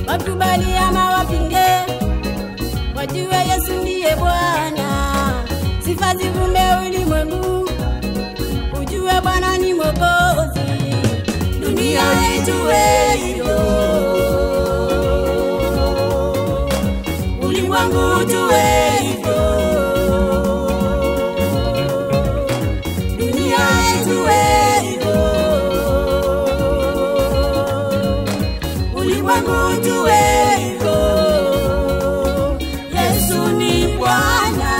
Wakubali ama wapinge, wajue Yesu ndiye Bwana. Sifa zivume ulimwengu, ujue Bwana ni Mwokozi. Dunia ijue hilo, ulimwengu ujue hilo. Dunia ijue hilo, ulimwengu ujue hilo. Yesu ni Bwana.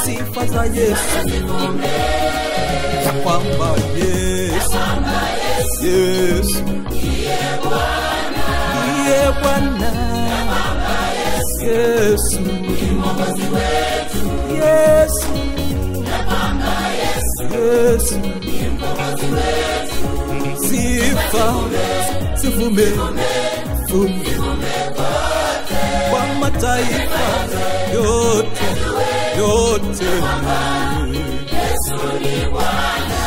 Sifa za Yesu, ya kwamba Yesu, Yesu ndiye Bwana, Yesu ni Mwokozi wetu, Yesu, Yesu ni Mwokozi wetu. Sifa zivume kwa mataifa yote, yote. Yesu ni Bwana.